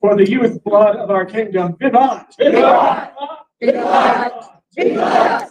For the youth blood of our kingdom, vivat! Vivat! Vivat! Vivat!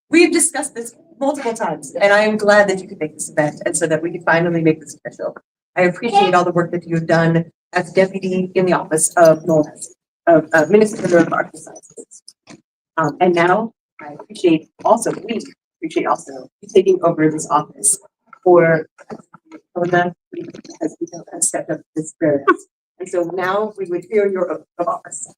We've discussed this multiple times, and I am glad that you could make this event and so that we could finally make this official. I appreciate all the work that you have done as deputy in the office of Minister of Arts and Sciences. And now we appreciate also you taking over this office for Ona has stepped up to this spirit. And so now we would hear your oath of office.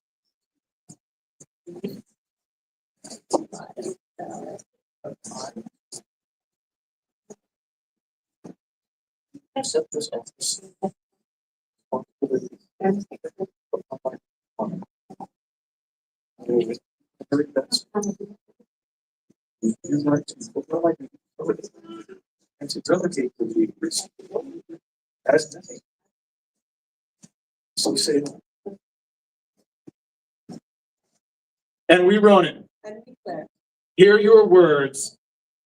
And we, Ronan, And declare hear your words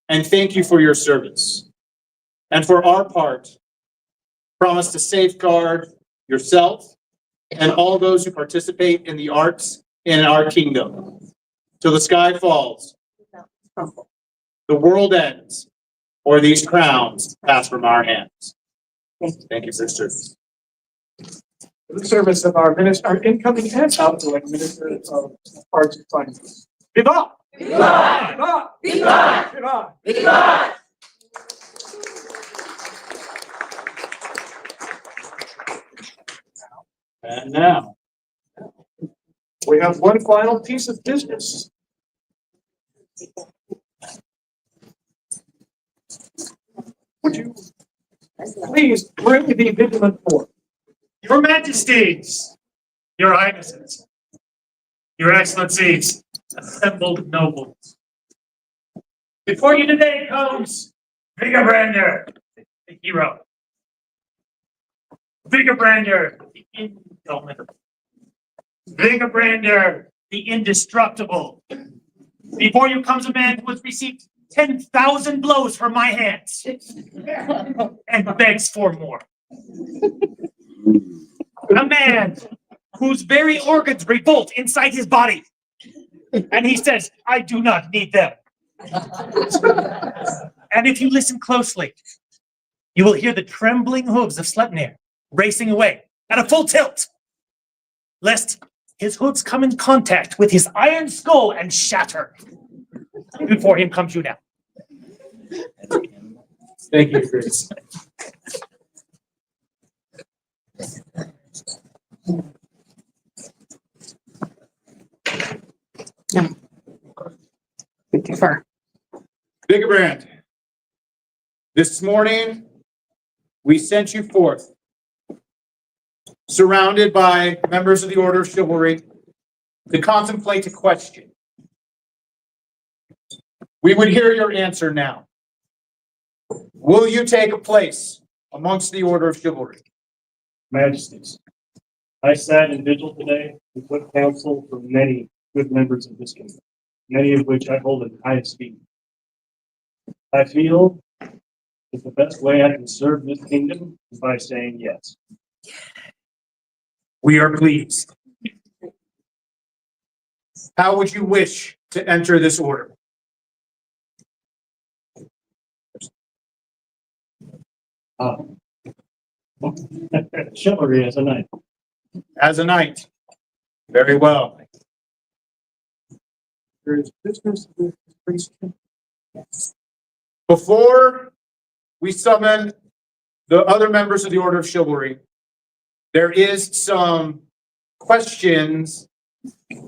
and thank you for your service. And for our part, promise to safeguard yourself and all those who participate in the arts in our kingdom. Till the sky falls, the world ends, or these crowns pass from our hands. Thank you for your service. For the service of our incoming and outgoing Minister of Arts and Sciences. Vivat! Vivat! Vivat! Vivat! Vivat! Vivat! And now, we have one final piece of business. Would you please bring the vigilant forth? Your Majesties, Your Highnesses, Your Excellencies, assembled nobles. Before you today comes Vigabrander, the hero. Vigabrander, the indomitable. Vigabrander, the indestructible. Before you comes a man who has received 10,000 blows from my hands and begs for more. A man whose very organs revolt inside his body. And he says, I do not need them. And if you listen closely, you will hear the trembling hooves of Sleipnir racing away at a full tilt, lest his hooves come in contact with his iron skull and shatter. Before him comes you now. Thank you, Chris. Vigabrand, this morning we sent you forth, surrounded by members of the Order of Chivalry, to contemplate a question. We would hear your answer now. Will you take a place amongst the Order of Chivalry? Majesties, I sat in vigil today and took counsel from many good members of this kingdom, many of which I hold in high esteem. I feel that the best way I can serve this kingdom is by saying yes. We are pleased. How would you wish to enter this order? Chivalry as a knight. As a knight. Very well. There is business with the priesthood. Before we summon the other members of the Order of Chivalry, there is some questions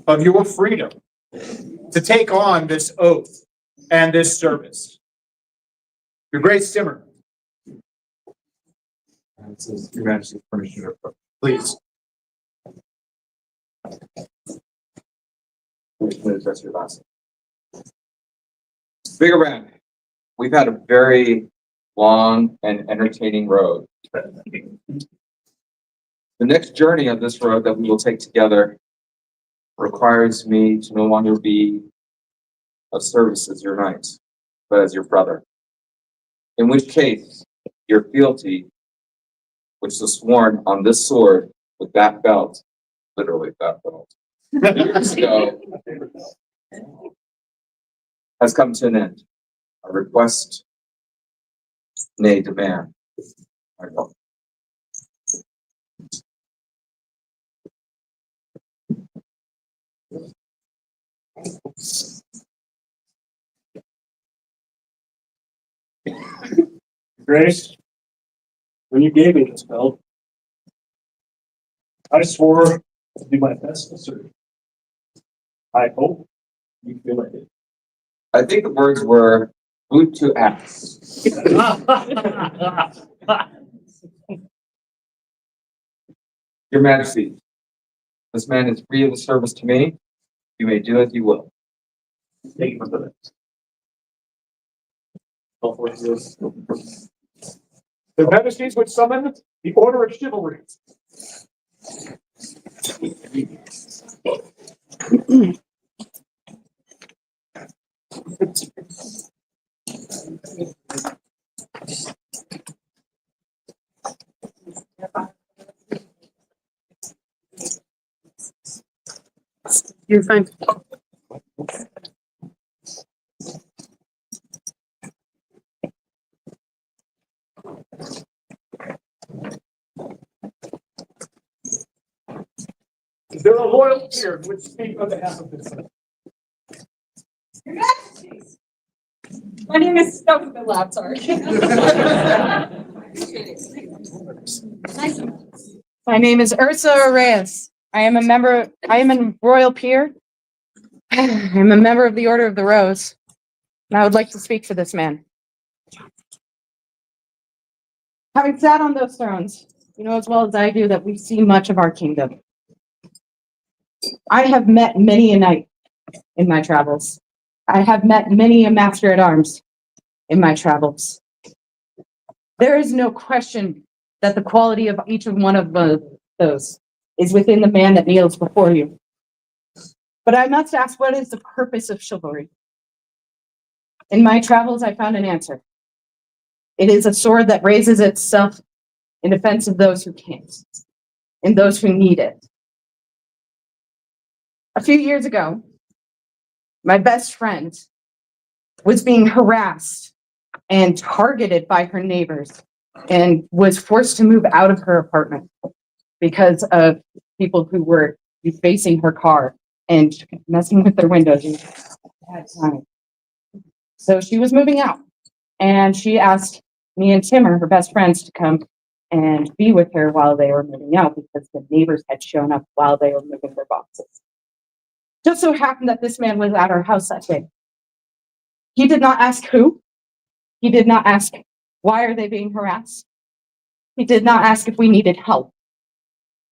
of your freedom to take on this oath and this service. Your Grace Simmer. This is Your Majesty's permission to approach. Please. Please address your last. Bigger Brand, we've had a very long and entertaining road. The next journey of this road that we will take together requires me to no longer be of service as your knight, but as your brother. In which case, your fealty, which was sworn on this sword with that belt, literally that belt, years ago, has come to an end. A request, nay, demand. I vote. Grace, when you gave me this belt, I swore to do my best to serve you. I hope you feel it. I think the words were boot to ass. Your Majesty, this man is free of the service to me. You may do as you will. Thank you for that. The Majesties would summon the Order of Chivalry. You're fine. There are royals here who would speak on behalf of this. Your Majesties. My name is Stokes the Lab, sorry. My name is Ursa Reyes. I am a royal peer. I am a member of the Order of the Rose. And I would like to speak for this man. Having sat on those thrones, you know as well as I do that we see much of our kingdom. I have met many a knight in my travels. I have met many a master at arms in my travels. There is no question that the quality of each of one of those is within the man that kneels before you. But I must ask, what is the purpose of chivalry? In my travels, I found an answer. It is a sword that raises itself in defense of those who can't, and those who need it. A few years ago, my best friend was being harassed and targeted by her neighbors and was forced to move out of her apartment because of people who were defacing her car and messing with their windows. It was a bad time. So she was moving out, and she asked me and Timmer, her best friends, to come and be with her while they were moving out because the neighbors had shown up while they were moving their boxes. Just so happened that this man was at our house that day. He did not ask who. He did not ask why are they being harassed. He did not ask if we needed help.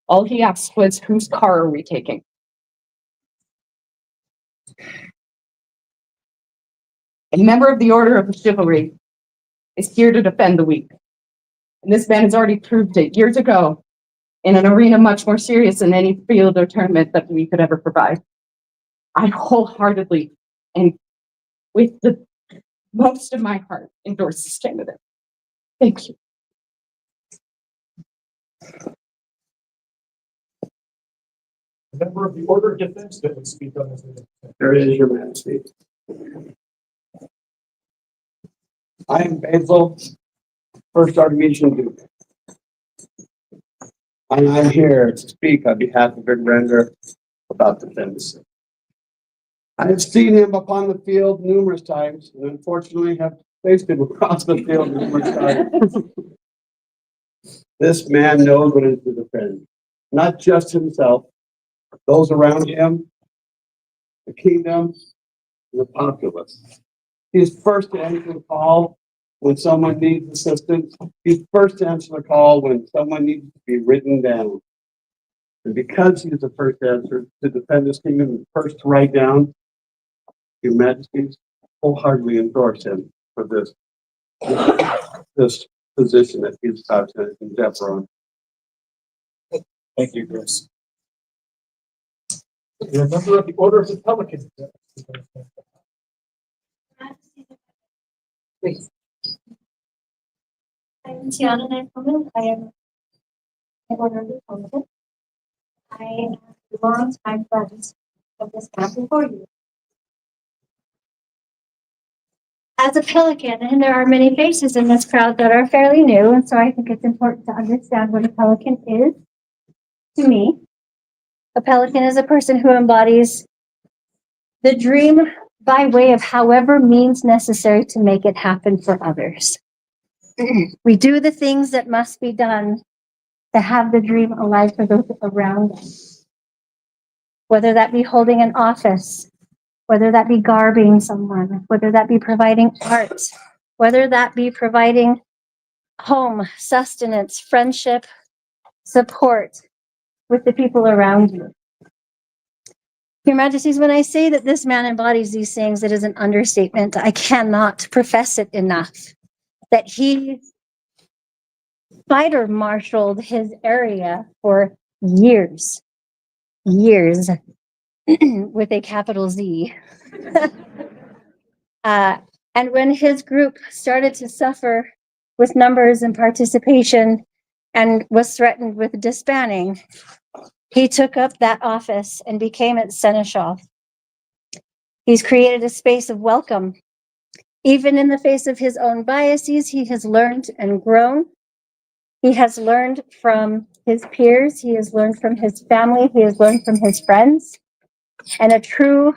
All he asked was, whose car are we taking? A member of the Order of Chivalry is here to defend the weak. And this man has already proved it years ago in an arena much more serious than any field or tournament that we could ever provide. I wholeheartedly and with the most of my heart endorse this candidate. Thank you. Member of the Order of Defense that would speak on this. There is, Your Majesty. I am Basil, First Archbishop Duke. And I'm here to speak on behalf of Big Render about defense. I have seen him upon the field numerous times, and unfortunately have faced him across the field numerous times. This man knows what it is to defend, not just himself, but those around him, the kingdom, and the populace. He's first to answer the call when someone needs assistance. He's first to answer the call when someone needs to be written down. And because he's the first answer to defend his kingdom and first to write down, Your Majesties wholeheartedly endorse him for this position that he's about to endeavor on. Thank you, Chris. You're a member of the Order of the Pelicans. Please. I'm Tiana Naipomen. I am an Order of the Pelican. I am a longtime friend of this man before you. As a pelican, and there are many faces in this crowd that are fairly new, and so I think it's important to understand what a pelican is to me. A pelican is a person who embodies the dream by way of however means necessary to make it happen for others. We do the things that must be done to have the dream alive for those around us. Whether that be holding an office, whether that be garbing someone, whether that be providing art, whether that be providing home, sustenance, friendship, support with the people around you. Your Majesties, when I say that this man embodies these things, it is an understatement. I cannot profess it enough. That he fighter marshaled his area for years, with a capital Z. And when his group started to suffer with numbers and participation and was threatened with disbanding, he took up that office and became its seneschal. He's created a space of welcome. Even in the face of his own biases, he has learned and grown. He has learned from his peers. He has learned from his family. He has learned from his friends. And a true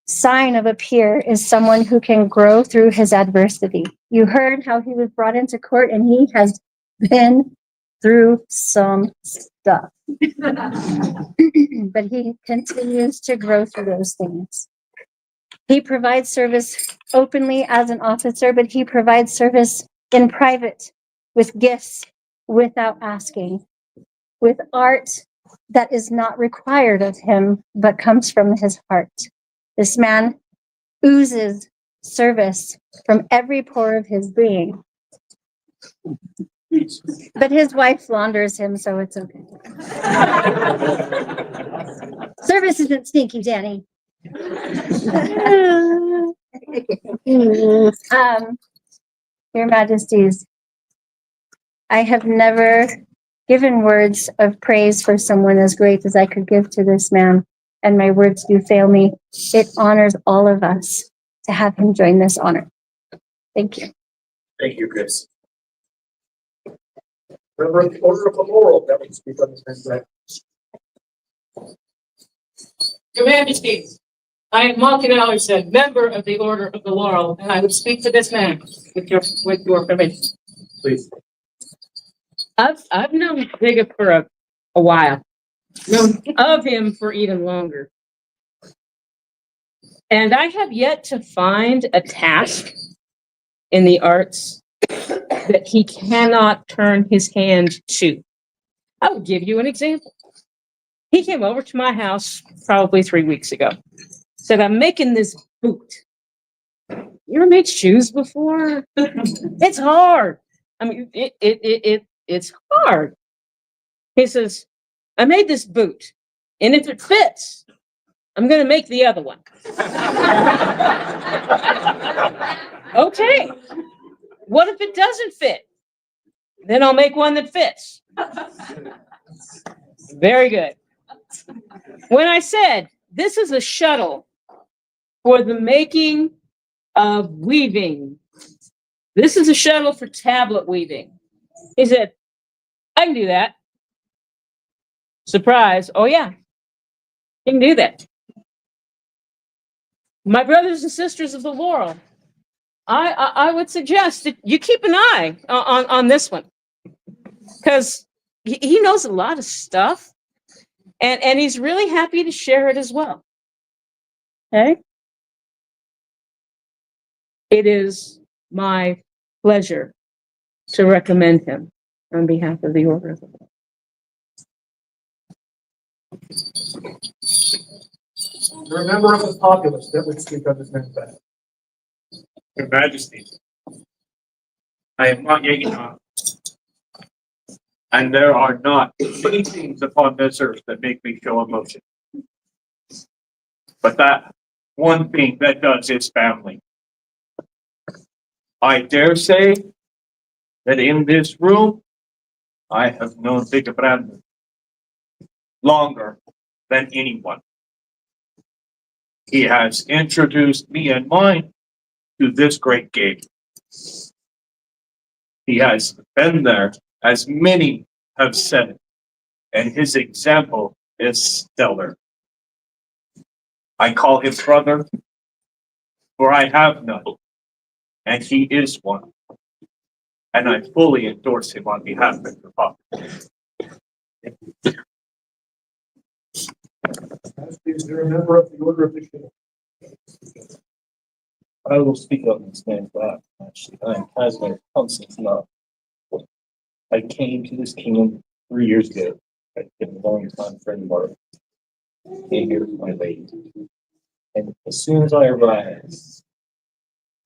sign of a peer is someone who can grow through his adversity. You heard how he was brought into court, and he has been through some stuff. But he continues to grow through those things. He provides service openly as an officer, but he provides service in private with gifts without asking, with art that is not required of him, but comes from his heart. This man oozes service from every pore of his being. But his wife launders him, so it's okay. Service isn't stinky, Danny. Your Majesties, I have never given words of praise for someone as great as I could give to this man, and my words do fail me. It honors all of us to have him join this honor. Thank you. Thank you, Chris. Member of the Order of the Laurel that would speak on this transaction. Your Majesties, I am Malkin Allerson, member of the Order of the Laurel, and I would speak to this man with your permission. Please. I've known Jacob for a while, known of him for even longer. And I have yet to find a task in the arts that he cannot turn his hand to. I will give you an example. He came over to my house probably 3 weeks ago. Said, I'm making this boot. You ever made shoes before? It's hard. I mean, it's hard. He says, I made this boot, and if it fits, I'm going to make the other one. Okay. What if it doesn't fit? Then I'll make one that fits. Very good. when I said this is a shuttle for the making of weaving, this is a shuttle for tablet weaving. He said, I can do that. Surprise. Oh, yeah, you can do that. My brothers and sisters of the Laurel, I would suggest that you keep an eye on this one, because he knows a lot of stuff, and he's really happy to share it as well. Okay? It is my pleasure to recommend him on behalf of the Order of the Laurel. You're a member of the populace that would speak of his manifesto. Your Majesty, I am not Yeganah, and there are not many things upon this earth that make me show emotion. But that one thing that does is family. I dare say that in this room, I have known Big Brandon longer than anyone. He has introduced me and mine to this great game. He has been there, as many have said, and his example is stellar. I call him brother, for I have none, and he is one. And I fully endorse him on behalf of the populace. You're a member of the Order of the Shield. I will speak up and stand back. Actually, I am Casimir Constantine. I came to this kingdom 3 years ago. I've been a long time friend of ours. Came here with my lady. And as soon as I arrived,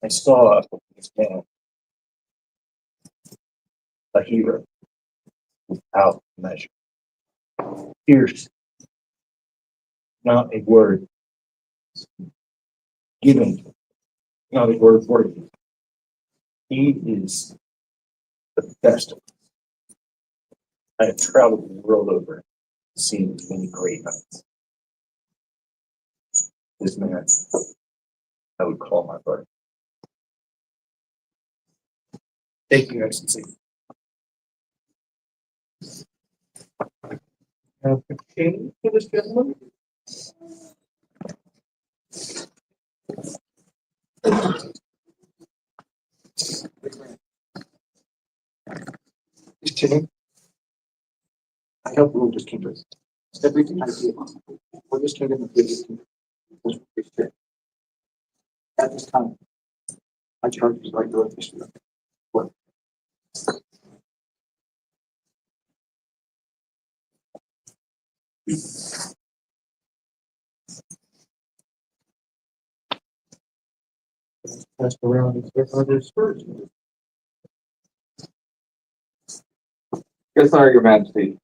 I saw this man, a hero without measure. Fierce, not a word given, not a word for you. He is the best of us. I have traveled the world over, seen many great nights. This man, I would call my brother. Thank you, Excellency. Have a king for this gentleman? Mr. Chairman, I help rule this kingdom. Everything I do for this kingdom and for this kingdom was respect. At this time, I charge you like the history. What? Passed around and get others first. Yes, sir, Your Majesty.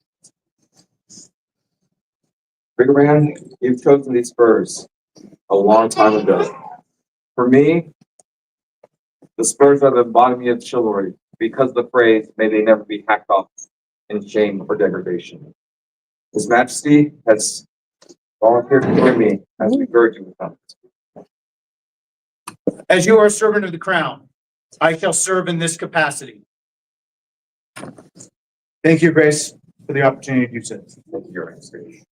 Brigadier, you've chosen these spurs a long time ago. For me, the spurs are the embodiment of chivalry, because of the phrase, may they never be hacked off in shame or degradation. His Majesty has volunteered to join me as we urge you with them. As you are a servant of the crown, I shall serve in this capacity. Thank you, Grace, for the opportunity to do so. Thank you, Your Majesty.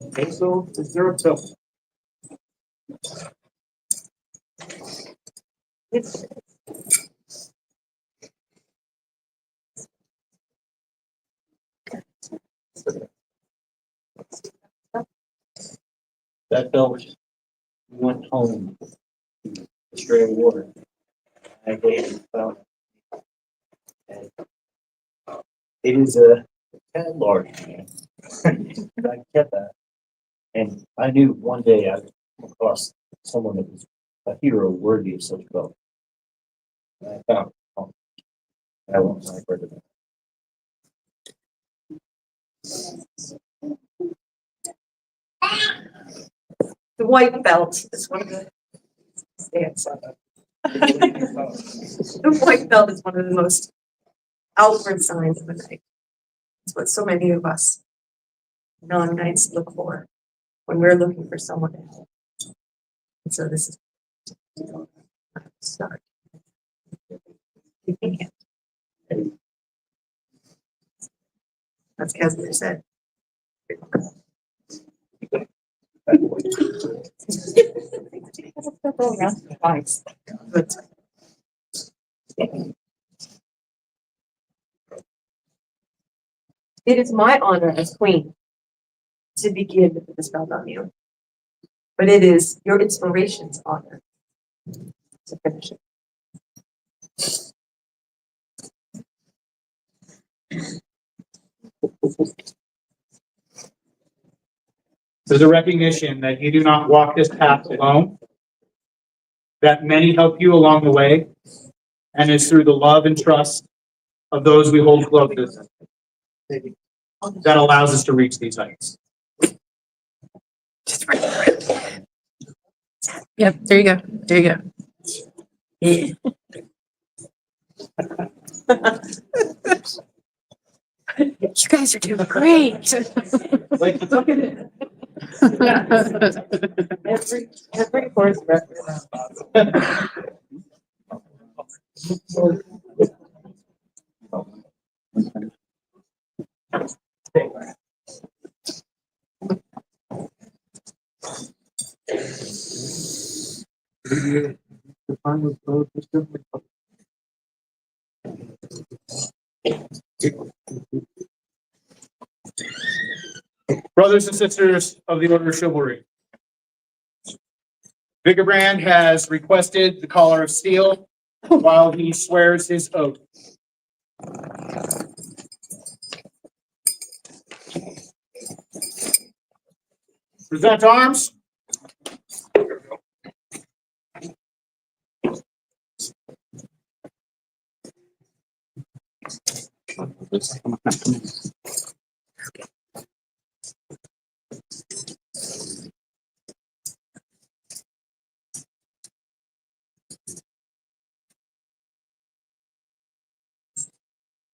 Okay, so is there a bill? That bill went home, straight water. I gave and it is a kind of large man. But I kept that. And I knew one day I'd come across someone that was a hero worthy of such wealth. And I found it. I won't say further than The white belt is one of the stands. The white belt is one of the most outward signs of a knight. It's what so many of us non-knights look for when we're looking for someone to help. And so this is start. That's Casimir said. But it is my honor as queen to begin the spell on you, but it is your inspiration's honor to finish it. There's a recognition that you do not walk this path alone, that many help you along the way, and it's through the love and trust of those we hold closest that allows us to reach these heights. Yep, there you go. There you go. You guys are doing great. Every course Brothers and sisters of the Order of Chivalry, Vigabrand has requested the collar of steel while he swears his oath. Present arms.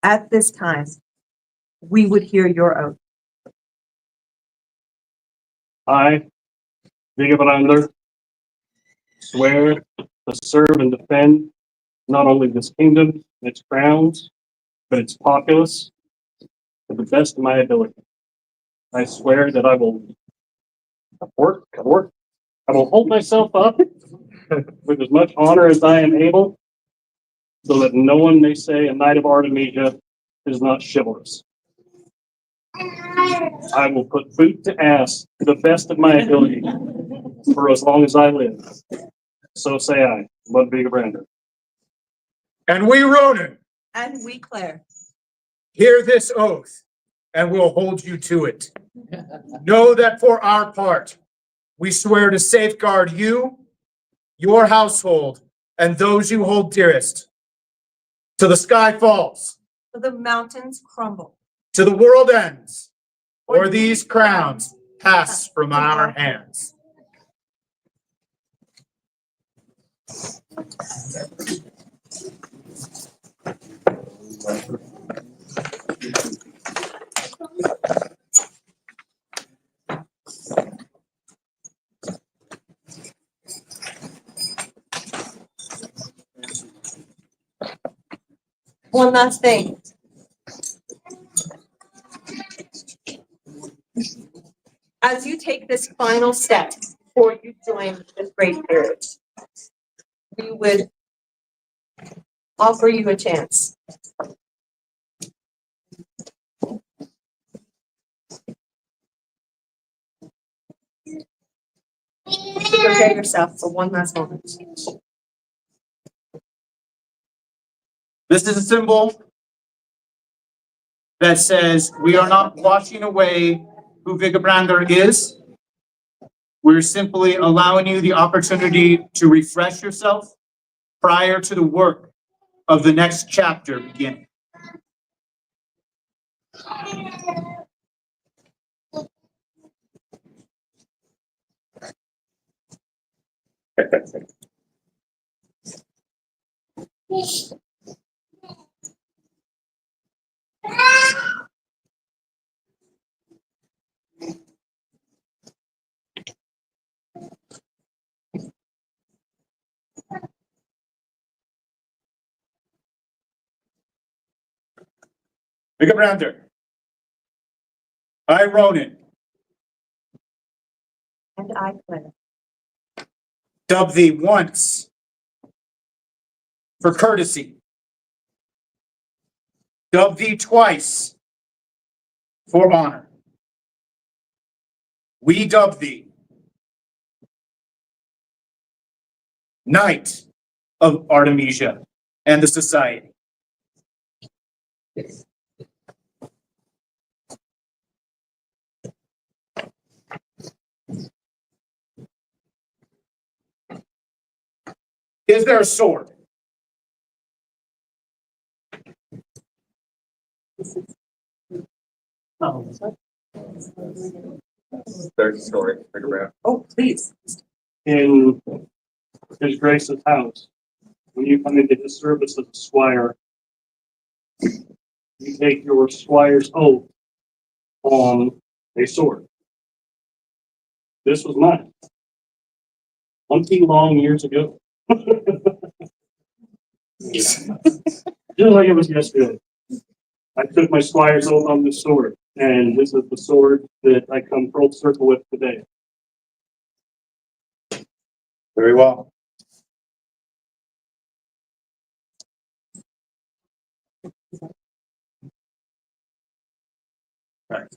At this time, we would hear your oath. I, Vigabrander, swear to serve and defend not only this kingdom and its crowns, but its populace to the best of my ability. I swear that I will I will hold myself up with as much honor as I am able, so that no one may say a knight of Artemisia is not chivalrous. I will put boot to ass to the best of my ability for as long as I live. So say I, Ludwig Brander. And we, Ronan, And we, Claire, hear this oath and will hold you to it. Know that for our part, we swear to safeguard you, your household, and those you hold dearest. Till the sky falls, till the mountains crumble, to the world ends, or these crowns pass from our hands. one last thing. As you take this final step before you join this great marriage, we would offer you a chance. To prepare yourself for one last moment. This is a symbol that says we are not washing away who Vigabrander is. We're simply allowing you the opportunity to refresh yourself prior to the work of the next chapter beginning. Vigabrander, I, Ronan, And I, Glenn, dub thee once for courtesy, dub thee twice for honor. We dub thee Knight of Artemisia and the Society. Is there a sword? Third story, Vigabrander. oh, please. In His Grace's house, when you come into his service as a squire, you take your squire's oath on a sword. This was mine. 20 long years ago. Just like it was yesterday. I took my squire's oath on this sword, and this is the sword that I come full circle with today. Very well. Right.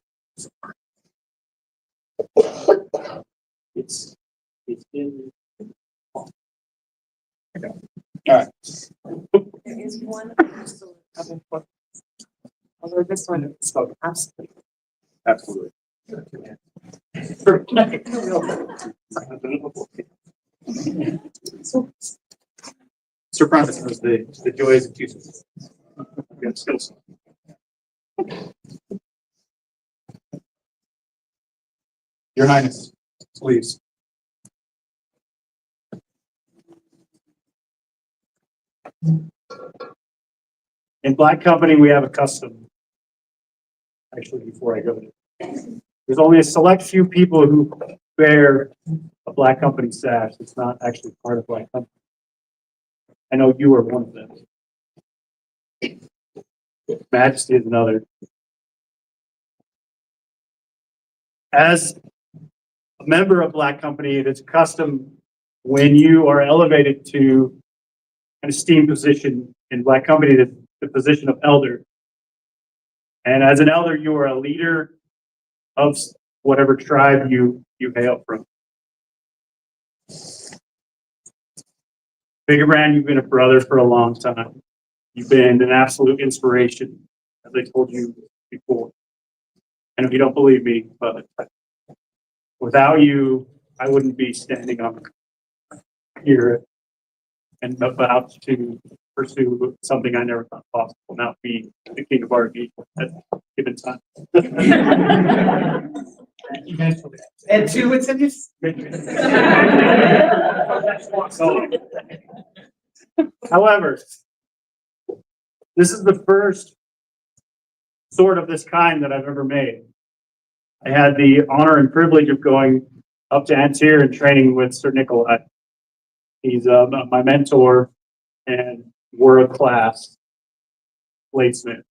It's in. All right. There is one other sword of importance. Although this one is absolutely. Absolutely. Sir Francis knows the joys of Jesus. Good skills. Your Highness, please. In Black Company, we have a custom. Actually, before I go there, there's only a select few people who bear a Black Company sash. It's not actually part of Black Company. I know you are one of them. Majesty is another. As a member of Black Company, it is custom when you are elevated to an esteemed position in Black Company, the position of elder. And as an elder, you are a leader of whatever tribe you hail from. Vigabrand, you've been a brother for a long time. You've been an absolute inspiration, as I told you before. And if you don't believe me, but without you, I wouldn't be standing up here and about to pursue something I never thought possible, not be the king of RV at a given time. And two, it's in this. However, this is the first sword of this kind that I've ever made. I had the honor and privilege of going up to Antir and training with Sir Nikolai. He's my mentor and world-class bladesmith.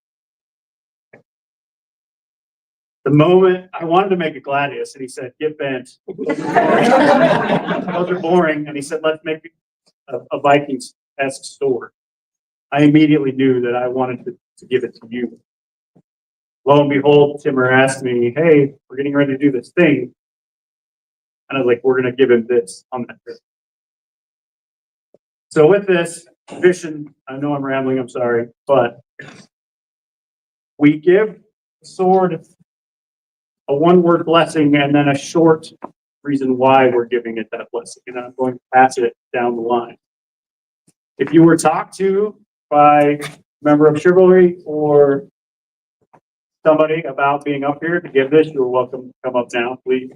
The moment I wanted to make a gladius, and he said, "Get bent." Those are boring. And he said, "Let's make a Vikings-esque sword." I immediately knew that I wanted to give it to you. Lo and behold, Timur asked me, "Hey, we're getting ready to do this thing." And I was like, "We're going to give him this on that trip." So with this, tradition, I know I'm rambling, I'm sorry, but we give the sword a one-word blessing and then a short reason why we're giving it that blessing, and I'm going to pass it down the line. If you were talked to by a member of chivalry or somebody about being up here to give this, you're welcome to come up now, please.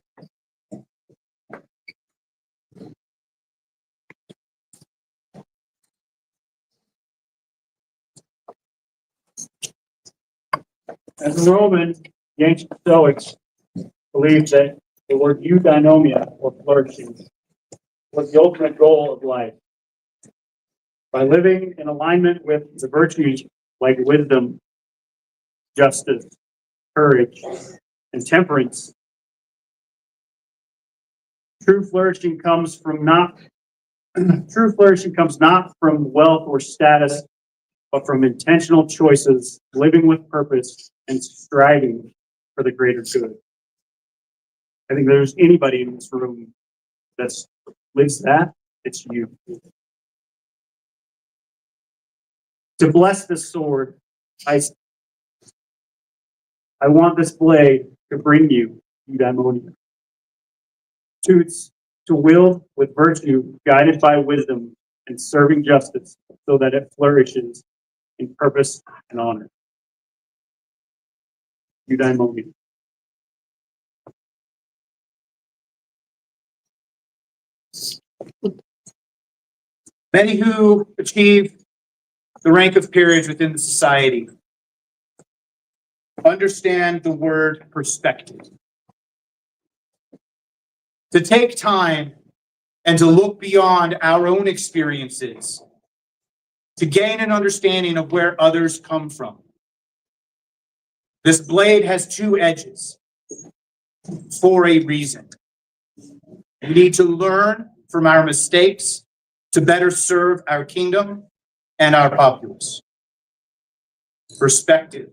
As a Roman, the ancient Stoics believed that the word eudaimonia, or flourishing, was the ultimate goal of life. By living in alignment with the virtues like wisdom, justice, courage, and temperance, true flourishing comes not from wealth or status, but from intentional choices, living with purpose, and striving for the greater good. I think if there's anybody in this room that lives that, it's you. To bless this sword, I want this blade to bring you eudaimonia. To wield with virtue, guided by wisdom and serving justice, so that it flourishes in purpose and honor. Eudaimonia. Many who achieve the rank of peerage within the society understand the word perspective. To take time and to look beyond our own experiences, to gain an understanding of where others come from. This blade has two edges for a reason. We need to learn from our mistakes to better serve our kingdom and our populace. Perspective,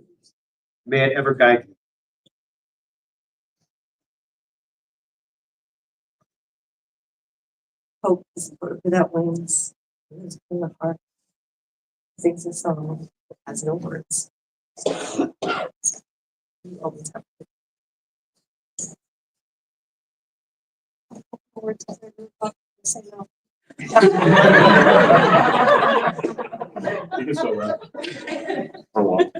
may it ever guide you. Hope is a bird without wings. It lives in the heart. Sings a song that has no words. You always have words. Say no. You can still rap. For a while.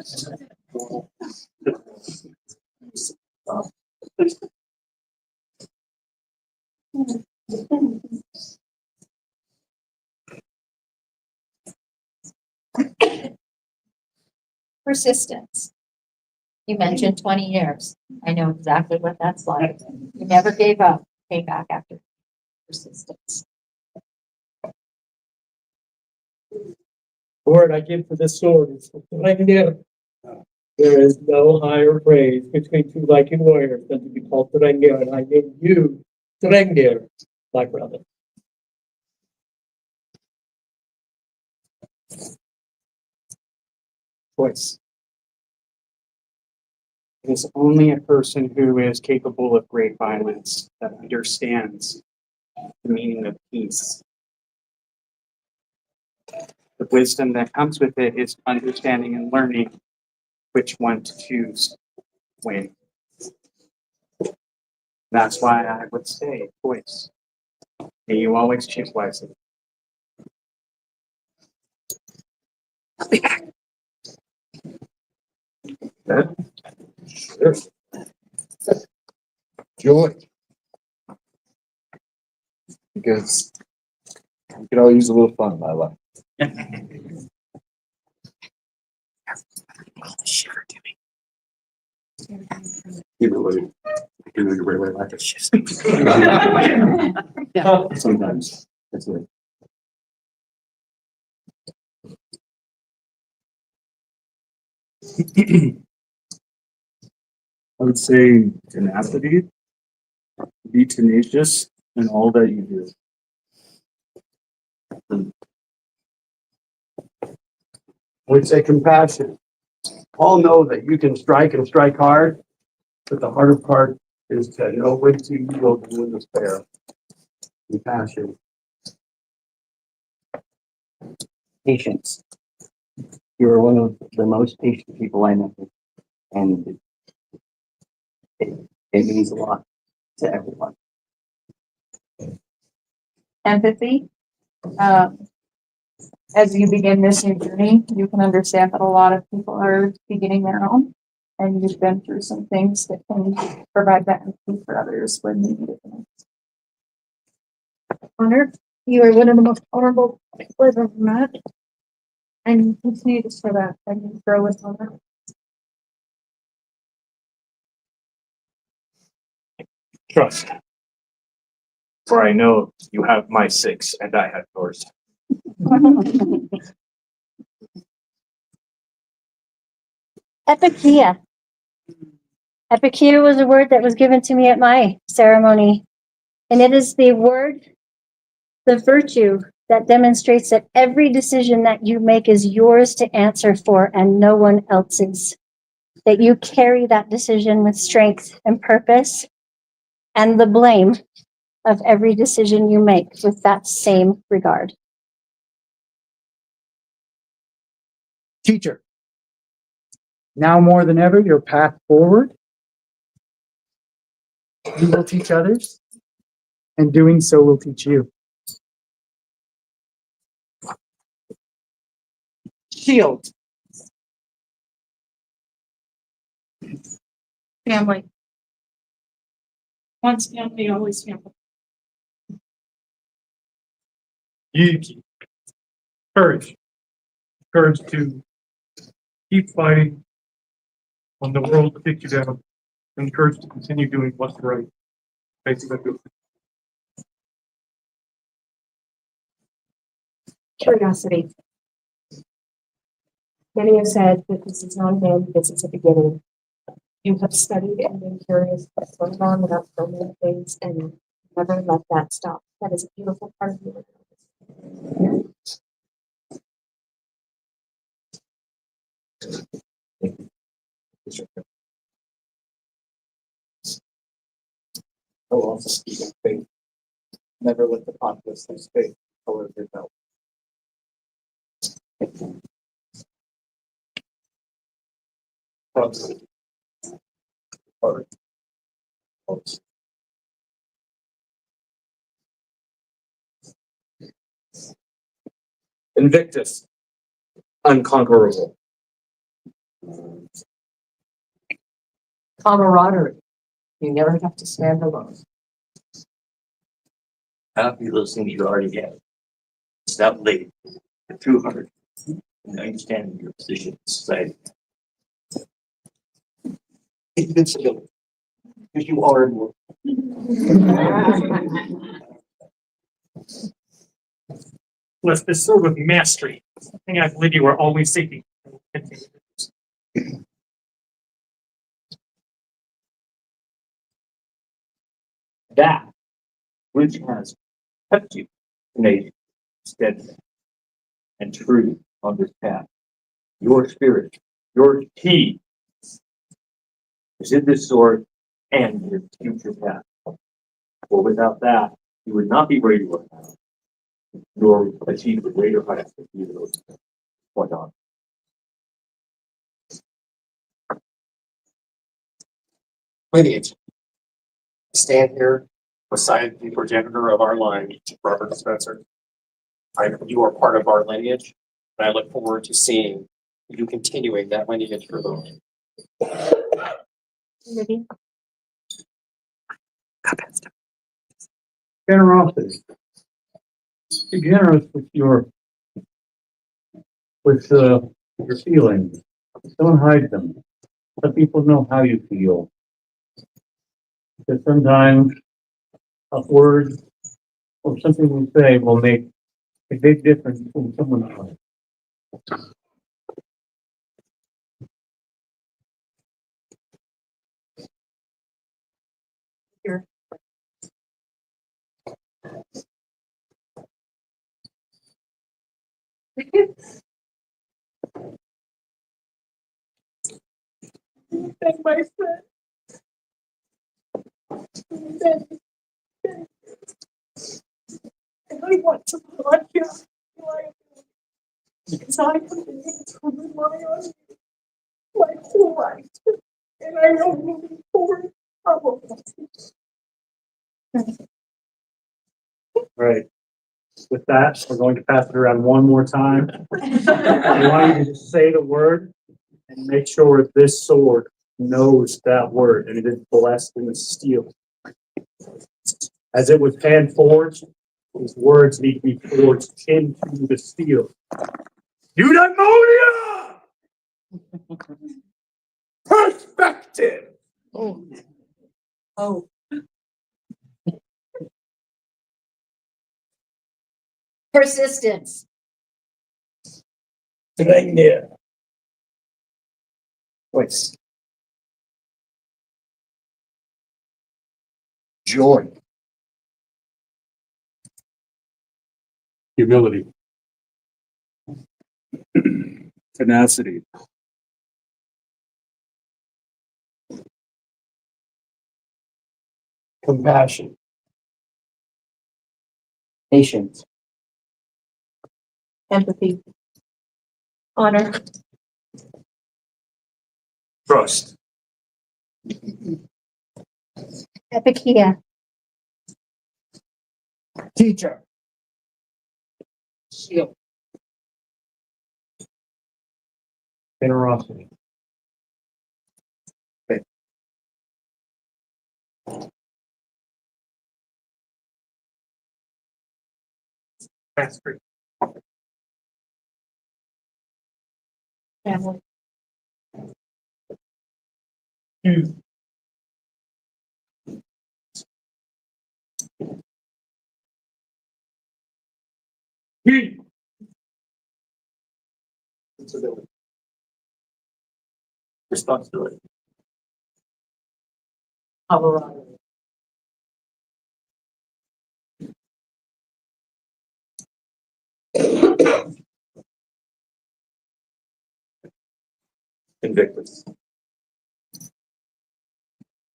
Persistence. You mentioned 20 years. I know exactly what that's like. You never gave up, came back after persistence. Lord, I give for this sword is like there. There is no higher praise between two Viking warriors than to be called Threngir, and I name you Threngir, my brother. Choice. It is only a person who is capable of great violence that understands the meaning of peace. The wisdom that comes with it is understanding and learning which one to choose when. That's why I would say choice. May you always choose wisely. Sure. Joy. Because we could all use a little fun in my life. Either way, either way, like it. Sometimes that's it. I would say tenacity, be tenacious in all that you do. I would say compassion. All know that you can strike and strike hard, but the harder part is to know when to yield and when to spare. Compassion. patience. You're one of the most patient people I know, and it means a lot to everyone. Empathy. Um, as you begin this new journey, you can understand that a lot of people are beginning their own, and you've been through some things that can provide that empathy for others when they need it. Honor, you are one of the most honorable people I've ever met. And continue to show that and grow with honor. Trust. For I know you have my 6 and I have yours. Epikeia. Epikeia was a word that was given to me at my ceremony. And it is the word, the virtue that demonstrates that every decision that you make is yours to answer for and no one else's. That you carry that decision with strength and purpose, and the blame of every decision you make with that same regard. Teacher, now more than ever, your path forward. You will teach others, and doing so will teach you. Shield. Family. Once family, always family. Unity, courage, courage to keep fighting when the world kicks you down, and courage to continue doing what's right. Basically, Curiosity. Many have said that this is not an end, this is a beginning. You have studied and been curious for so long about so many things and never let that stop. That is a beautiful part of you. I will also speak in faith. Never let the populace lose faith, color their belt. Invictus, unconquerable. Camaraderie. You never have to stand alone. Fabulous things you already have. Stop late, the true heart, and understanding your position in society. Invincibility, because you are immortal. let's be served with mastery. I think I believe you are always seeking. That which has kept you tenacious, steadfast, and true on this path. Your spirit, your key is in this sword and your future path. For without that, you would not be where you are now, nor achieve the greater heights that you went on. Lineage. Stand here beside the progenitor of our line, Robert Spencer. You are part of our lineage, and I look forward to seeing you continuing that lineage for the. Generosity. Be generous with your feelings. Don't hide them. Let people know how you feel. Because sometimes a word or something we say will make a big difference in someone's life. Here. Thank my friend. I really want to blood you. Because I have been able to rely on you my whole life. And I know moving forward, I will. Right. With that, we're going to pass it around one more time. I want you to just say the word and make sure this sword knows that word and it is blessed in the steel. As it was hand forged, these words need to be forged into the steel. Eudaimonia! Perspective! Oh. Persistence. There. Voice. Joy. Humility. Tenacity. Compassion. Patience. Empathy. Honor. Trust. Epicea. Teacher. Shield. Generosity. Mastery. Family. Responsibility. Colorado. Convicted.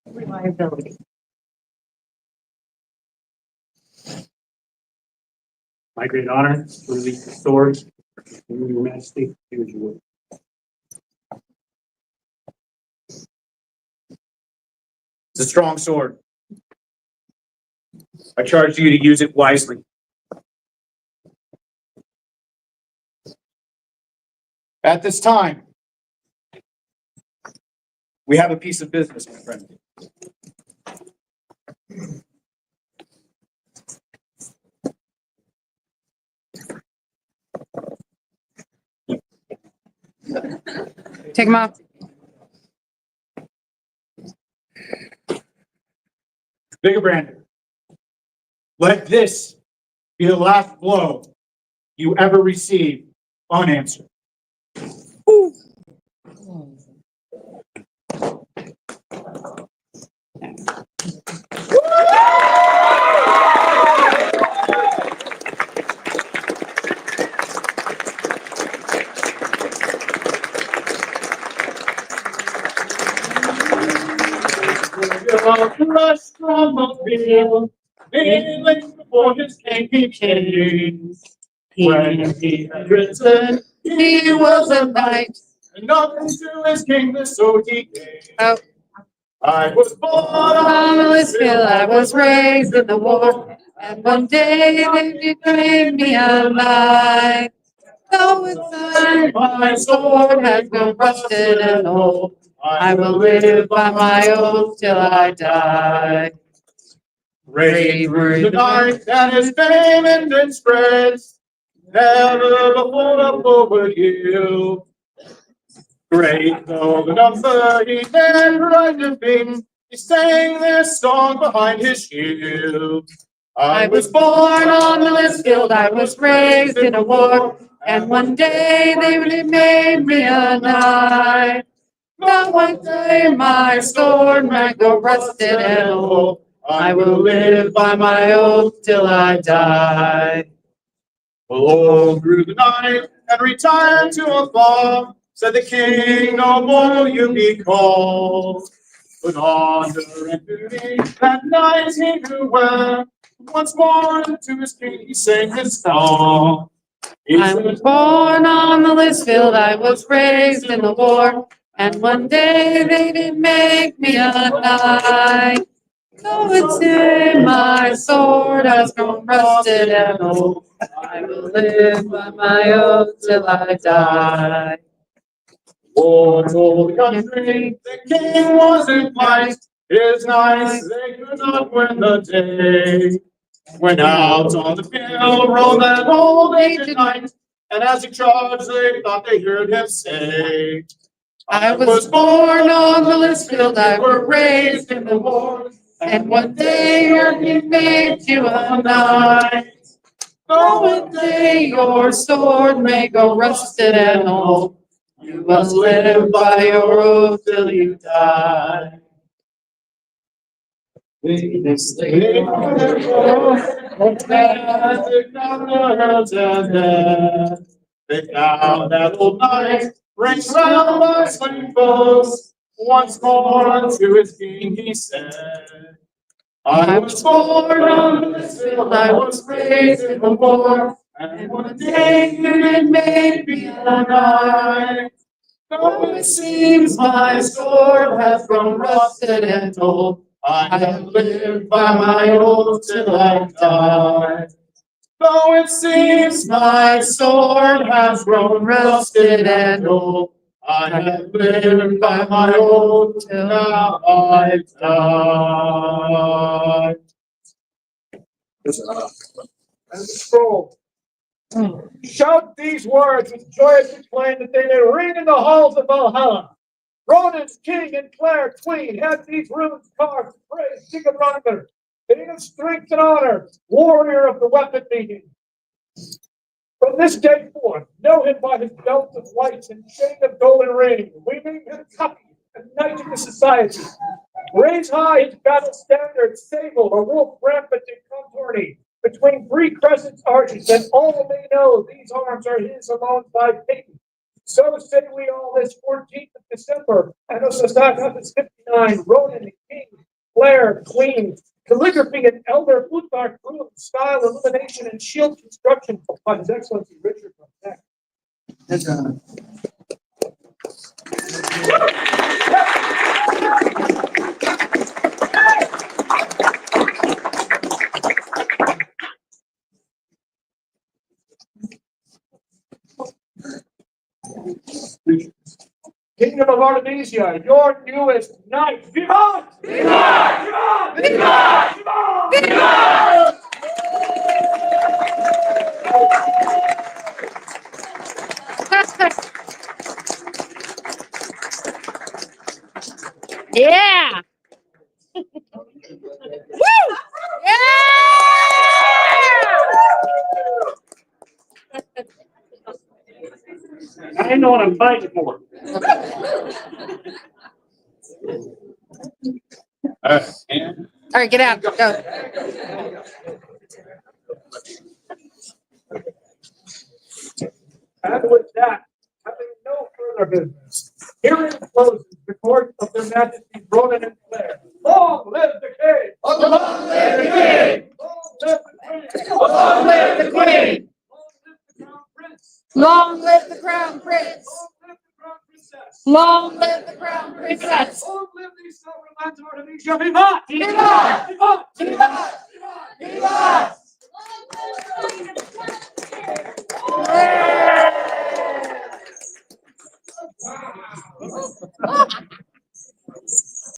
Reliability. My great honor to release the sword. In your majesty, do as you will. It's a strong sword. I charge you to use it wisely. At this time, we have a piece of business, my friend. Take him off. Bigger Brander, let this be the last blow you ever receive unanswered. Rush from a field, kneeling before his king he came. When he had risen, he was a knight, and nothing to his kingdom so he gave. Oh. I was born On this hill, I was raised in the war, and one day they became me alive. Though inside my sword has grown rusted and old, I will live by my oath till I die. Raging through the night, and his fame and then spreads. Never before a foe would yield. Great though the number he never right to be, he sang this song behind his shield. I was born on the list field, I was raised in a war, and one day they really made me a knight. But one day my sword might go rusted and old, I will live by my oath till I die. Alone through the night and retired to a farm, said the king, no more will you be called. But honor and duty that night he knew well. Once more to his king he sang his song. I was born on the Litchfield, I was raised in the war, and one day they did make me a knight. Though it's in my sword has grown rusted and old, I will live by my oath till I die. War told the country, the king wasn't might, his knights, they could not win the day. When out on the field rode that old ancient knight, and as he charged, they thought they heard him say, I was born on the Litchfield, I were raised in the war, and one day your king made you a knight. Though one day your sword may go rusted and old, you must live by your oath till you die. They found that old knight, ranged round by slain foes. Once more to his king he said, I was born on this field, I was raised in the war, and one day you made me a knight. Though it seems my sword has grown rusted and old, I have lived by my oath till I die. Though it seems my sword has grown rusted and old, I have lived by my oath till I die. And scroll. Shout these words with joyous acclaim that they may ring in the halls of Valhalla. Ronan's king and Claire queen had these runes carved to praise King of Ronangar, king of strength and honor, warrior of the weapon meeting. From this day forth, know him by his belt of white and chain of golden ring. We name him Cuppy, a knight of the society. Raise high his battle standard, sable or wolf rampant in contourny, between three crescent arches, that all may know these arms are his alone by patent. So say we all this 14th of December, and of 59, Ronan, king, Claire, queen, calligraphy and elder Plutarch rune, style, illumination, and shield construction by His Excellency Richard von Beck. Kingdom of Artemisia, your newest knight. Vivat! Vivat! Vivat! Vivat! Vivat! Yeah! Woo! I know what I'm fighting for. All right, get out. Go. And with that, having no further business, herein closes the court of their Majesties Ronan and Claire. Long live the king! Long live the king! Long live the queen! Long live the crown prince! Long live the crown prince! Long live the crown princess! Long live these sovereign lands of Artemisia! Vivat! Vivat! Vivat! Vivat! Vivat!